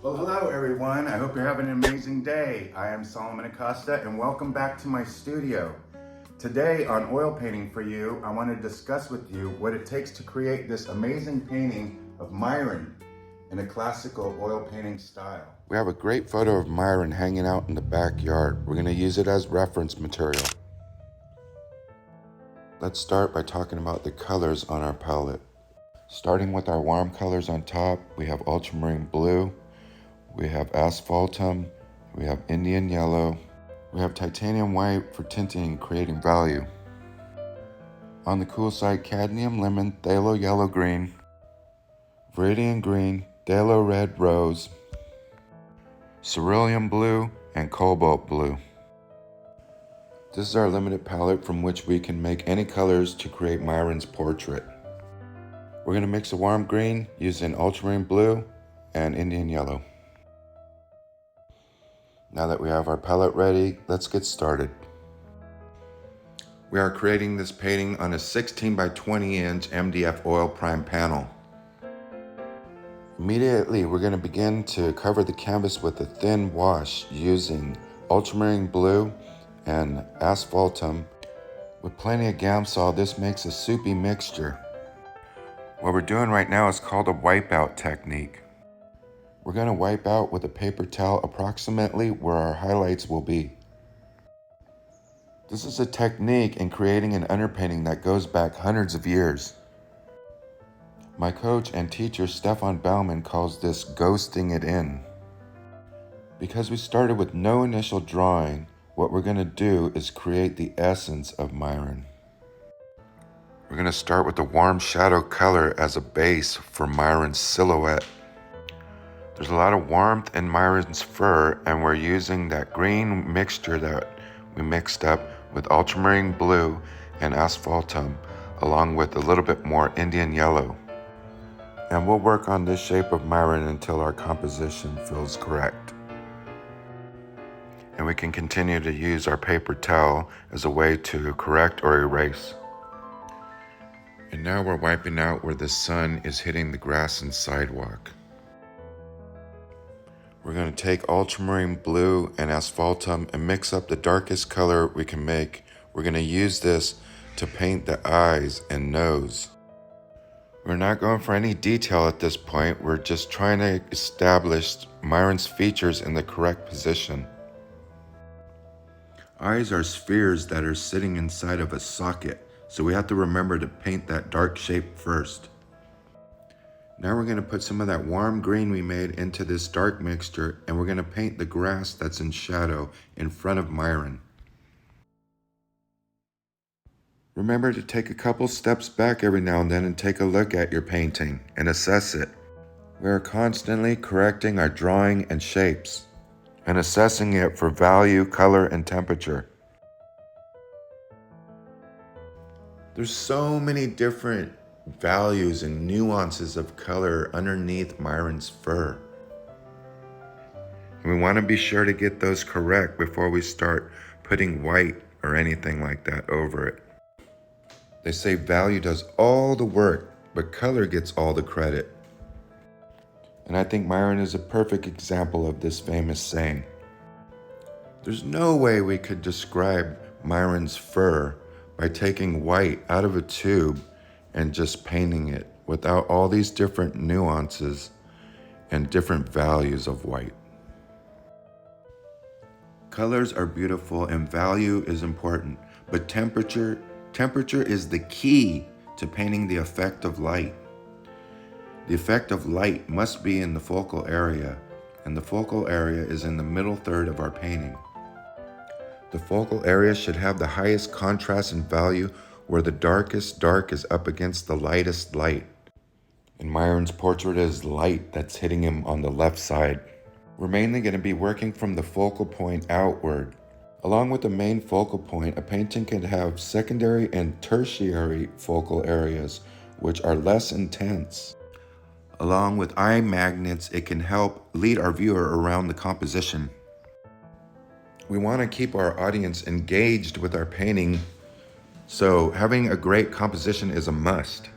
Well, hello everyone. I hope you're having an amazing day. I am Soloman Acosta and welcome back to my studio. Today on Oil Painting for You, I want to discuss with you what it takes to create this amazing painting of Myron in a classical oil painting style. We have a great photo of Myron hanging out in the backyard. We're going to use it as reference material. Let's start by talking about the colors on our palette. Starting with our warm colors on top, we have ultramarine blue, we have asphaltum, we have Indian yellow, we have titanium white for tinting and creating value. On the cool side, cadmium lemon, phthalo yellow green, viridian green, phthalo red rose, cerulean blue, and cobalt blue. This is our limited palette from which we can make any colors to create Myron's portrait. We're going to mix a warm green using ultramarine blue and Indian yellow. Now that we have our palette ready, let's get started. We are creating this painting on a 16 by 20 inch MDF oil prime panel. Immediately, we're going to begin to cover the canvas with a thin wash using ultramarine blue and asphaltum. With plenty of Gamsol, this makes a soupy mixture. What we're doing right now is called a wipeout technique. We're going to wipe out with a paper towel approximately where our highlights will be. This is a technique in creating an underpainting that goes back hundreds of years. My coach and teacher Stefan Baumann calls this ghosting it in. Because we started with no initial drawing, what we're going to do is create the essence of Myron. We're going to start with the warm shadow color as a base for Myron's silhouette. There's a lot of warmth in Myron's fur, and we're using that green mixture that we mixed up with ultramarine blue and asphaltum, along with a little bit more Indian yellow. And we'll work on this shape of Myron until our composition feels correct. And we can continue to use our paper towel as a way to correct or erase. And now we're wiping out where the sun is hitting the grass and sidewalk. We're going to take ultramarine blue and asphaltum and mix up the darkest color we can make. We're going to use this to paint the eyes and nose. We're not going for any detail at this point. We're just trying to establish Myron's features in the correct position. Eyes are spheres that are sitting inside of a socket, so we have to remember to paint that dark shape first. Now we're going to put some of that warm green we made into this dark mixture, and we're going to paint the grass that's in shadow in front of Myron. Remember to take a couple steps back every now and then and take a look at your painting and assess it. We are constantly correcting our drawing and shapes and assessing it for value, color, and temperature. There's so many different values and nuances of color underneath Myron's fur. And we want to be sure to get those correct before we start putting white or anything like that over it. They say value does all the work, but color gets all the credit. And I think Myron is a perfect example of this famous saying. There's no way we could describe Myron's fur by taking white out of a tube and just painting it without all these different nuances and different values of white. Colors are beautiful and value is important, but temperature is the key to painting the effect of light. The effect of light must be in the focal area, and the focal area is in the middle third of our painting. The focal area should have the highest contrast and value where the darkest dark is up against the lightest light. In Myron's portrait is light that's hitting him on the left side. We're mainly going to be working from the focal point outward. Along with the main focal point, a painting can have secondary and tertiary focal areas, which are less intense. Along with eye magnets, it can help lead our viewer around the composition. We want to keep our audience engaged with our painting, so having a great composition is a must.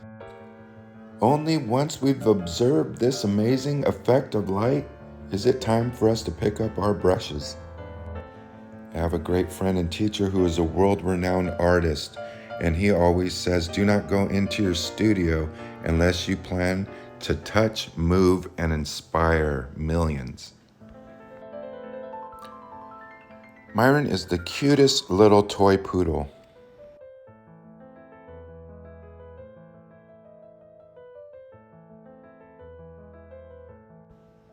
Only once we've observed this amazing effect of light Is it time for us to pick up our brushes? I have a great friend and teacher who is a world-renowned artist, and he always says, do not go into your studio unless you plan to touch, move, and inspire millions. Myron is the cutest little toy poodle.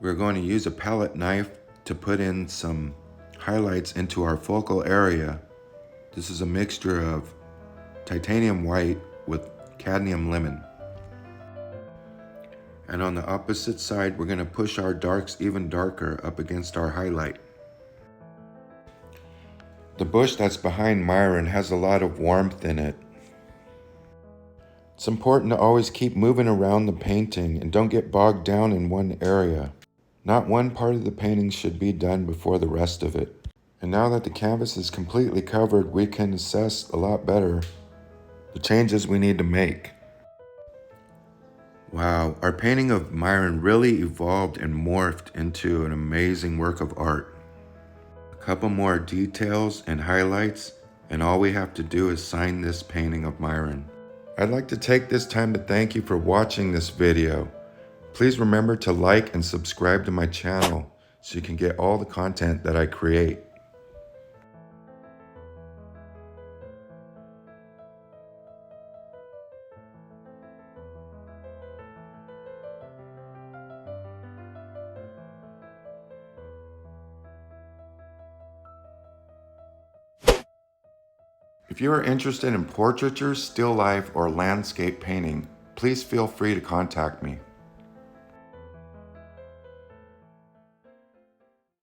We're going to use a palette knife to put in some highlights into our focal area. This is a mixture of titanium white with cadmium lemon. And on the opposite side, we're going to push our darks even darker up against our highlight. The bush that's behind Myron has a lot of warmth in it. It's important to always keep moving around the painting and don't get bogged down in one area. Not one part of the painting should be done before the rest of it. And now that the canvas is completely covered, we can assess a lot better the changes we need to make. Wow, our painting of Myron really evolved and morphed into an amazing work of art. A couple more details and highlights, and all we have to do is sign this painting of Myron. I'd like to take this time to thank you for watching this video. Please remember to like and subscribe to my channel so you can get all the content that I create. If you are interested in portraiture, still life, or landscape painting, please feel free to contact me.